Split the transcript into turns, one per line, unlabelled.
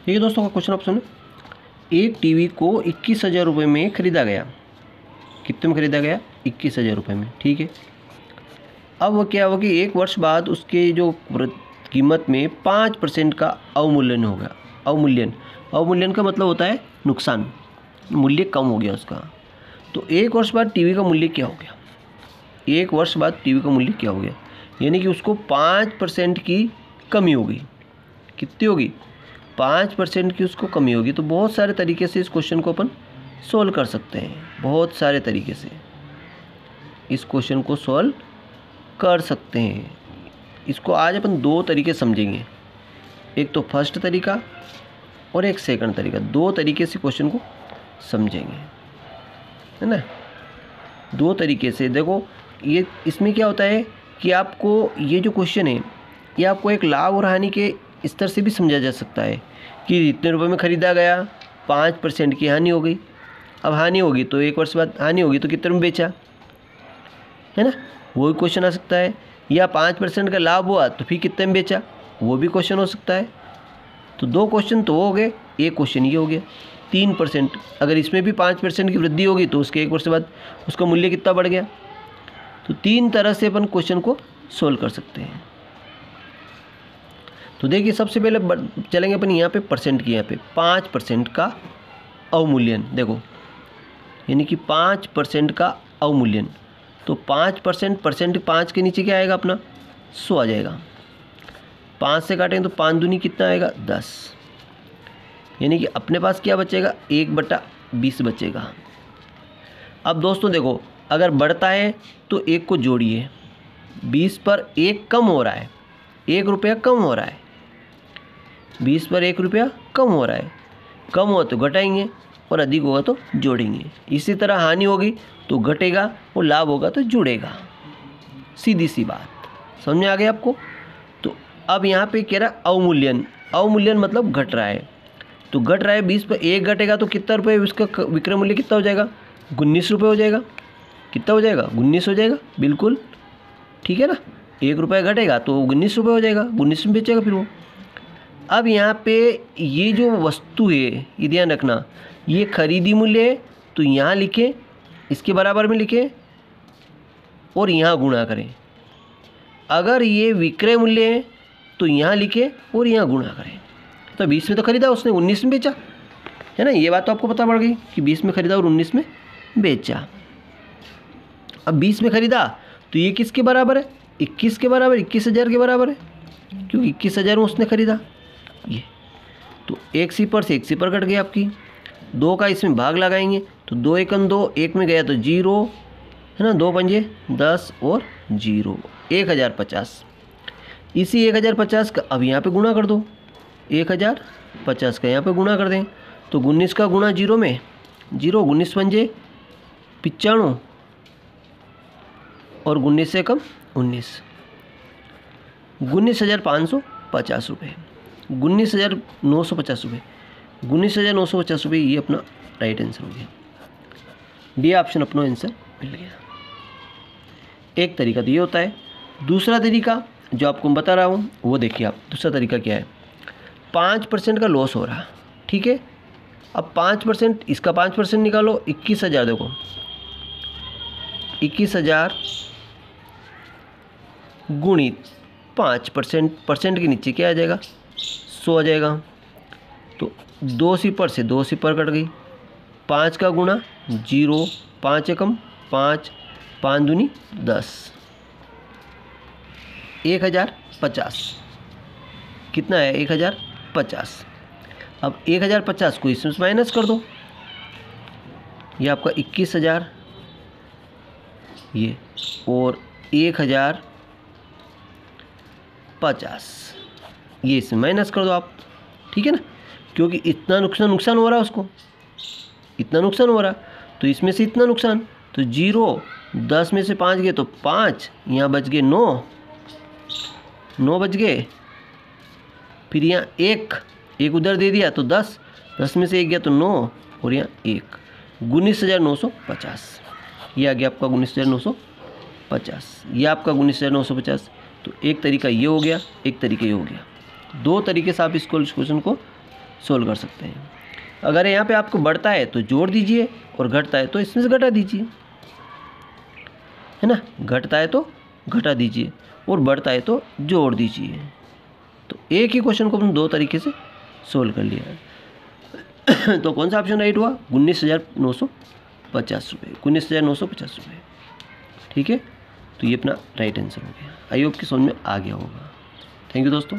देखिए दोस्तों का क्वेश्चन ऑप्शन है, एक टीवी को 21,000 रुपये में ख़रीदा गया। कितने में ख़रीदा गया? 21,000 रुपये में। ठीक है, अब वो क्या हुआ कि 1 वर्ष बाद उसके जो कीमत में 5% का अवमूल्यन हो गया। अवमूल्यन का मतलब होता है नुकसान, मूल्य कम हो गया उसका। तो 1 वर्ष बाद टीवी का मूल्य क्या हो गया? 1 वर्ष बाद टीवी का मूल्य क्या हो गया? यानी कि उसको 5% की कमी होगी। कितनी होगी? 5% की उसको कमी होगी। तो बहुत सारे तरीके से इस क्वेश्चन को अपन सोल्व कर सकते हैं, बहुत सारे तरीके से इस क्वेश्चन को सोल्व कर सकते हैं। इसको आज अपन 2 तरीके समझेंगे, एक तो फर्स्ट तरीका और एक सेकंड तरीका। 2 तरीके से क्वेश्चन को समझेंगे, है ना। 2 तरीके से देखो, ये इसमें क्या होता है कि आपको ये जो क्वेश्चन है ये आपको एक लाभ और हानि के स्तर से भी समझा जा सकता है कि इतने रुपए में ख़रीदा गया, 5% की हानि हो गई। अब हानि होगी तो 1 वर्ष बाद हानि होगी तो कितने में बेचा, है ना, वो भी क्वेश्चन आ सकता है। या 5% का लाभ हुआ तो फिर कितने में बेचा, वो भी क्वेश्चन हो सकता है। तो 2 क्वेश्चन तो हो गए, एक क्वेश्चन ये हो गया। 3%, अगर इसमें भी 5% की वृद्धि होगी तो उसके 1 वर्ष बाद उसका मूल्य कितना बढ़ गया। तो 3 तरह से अपन क्वेश्चन को सोल्व कर सकते हैं। तो देखिए, सबसे पहले चलेंगे अपन यहाँ पे परसेंट की, यहाँ पे 5% का अवमूल्यन। देखो, यानी कि 5% का अवमूल्यन। तो 5% 5 के नीचे क्या आएगा अपना? 100 आ जाएगा। 5 से काटेंगे तो 5 दूनी कितना आएगा? 10। यानी कि अपने पास क्या बचेगा? 1/20 बचेगा। अब दोस्तों देखो, अगर बढ़ता है तो 1 को जोड़िए, 20 पर 1 कम हो रहा है, 1 रुपया कम हो रहा है। 20 पर 1 रुपया कम हो रहा है, कम हो तो घटाएंगे और अधिक होगा तो जोड़ेंगे। इसी तरह हानि होगी तो घटेगा और लाभ होगा तो जुड़ेगा। सीधी सी बात, समझ में आ गया आपको। तो अब यहाँ पे कह रहा है अवमूल्यन। अवमूल्यन मतलब घट रहा है, तो घट रहा है। 20 पर 1 घटेगा तो कितना रुपये, उसका विक्रय मूल्य कितना हो जाएगा? 19 रुपये हो जाएगा। कितना हो जाएगा? 19 हो जाएगा, बिल्कुल ठीक है ना। 1 रुपया घटेगा तो 19 रुपये हो जाएगा, 19 में बेचेगा फिर वो। अब यहाँ पे ये जो वस्तु है, ये ध्यान रखना, ये खरीदी मूल्य है तो यहाँ लिखें, इसके बराबर में लिखें और यहाँ गुणा करें। अगर ये विक्रय मूल्य है तो यहाँ लिखें और यहाँ गुणा करें। तो 20 में तो खरीदा उसने, 19 में बेचा, है ना। ये बात तो आपको पता पड़ गई कि 20 में खरीदा और 19 में बेचा। अब 20 में खरीदा तो ये किसके बराबर है? 21 के बराबर, 21,000 के बराबर है, क्योंकि 21,000 में उसने खरीदा। ये तो 1 सिपर से 1 सिपर कट गई आपकी। 2 का इसमें भाग लगाएंगे तो 2 एकम 2, 1 में गया तो 0, है ना। 2 पंजे 10 और 0, 1050। इसी 1050 का अब यहाँ पे गुणा कर दो, 1050 का यहाँ पे गुणा कर दें तो 19 का गुणा 0 में 0, 19 पंजे 95 और 19 से कम 19, 19,550 रुपये, 19,950 रुपये, 19,950 रुपये। ये अपना राइट आंसर हो गया। डी ऑप्शन अपना आंसर मिल गया। एक तरीका तो ये होता है। दूसरा तरीका जो आपको बता रहा हूँ वो देखिए आप। दूसरा तरीका क्या है? 5% का लॉस हो रहा, ठीक है। अब 5%, इसका 5% निकालो, 21,000। देखो 21,000 गुणित 5%, परसेंट के नीचे क्या आ जाएगा? 100 आ जाएगा। तो 2 सिपर से 2 सिपर कट गई। 5 का गुणा 0, 5 एकम 5, 5 दूनी 10, 1050। कितना है? 1050। अब 1050 को इसमें माइनस कर दो, ये आपका 21,000 ये, और 1050 ये इसमें माइनस कर दो आप, ठीक है ना। क्योंकि इतना नुकसान हो रहा है उसको, इतना नुकसान हो रहा, तो इसमें से इतना नुकसान, तो 0, 10 में से 5 गए तो 5, यहाँ बच गए 9 बच गए। फिर यहाँ 1 उधर दे दिया तो 10 में से 1 गया तो 9 और यहाँ 1, 19,950। ये आ गया आपका 19,950, ये आपका 19,950। तो एक तरीका ये हो गया, एक तरीका ये हो गया। 2 तरीके से आप इस क्वेश्चन को सोल्व कर सकते हैं। अगर यहाँ पे आपको बढ़ता है तो जोड़ दीजिए और घटता है तो इसमें से घटा दीजिए, है ना। घटता है तो घटा दीजिए और बढ़ता है तो जोड़ दीजिए। तो एक ही क्वेश्चन को हम दो तरीके से सोल्व कर लिया। तो कौन सा ऑप्शन राइट हुआ? 19,950 रुपये, 19,950 रुपये। ठीक है, तो ये अपना राइट आंसर हो गया। आई होप कि समझ में आ गया होगा। थैंक यू दोस्तों।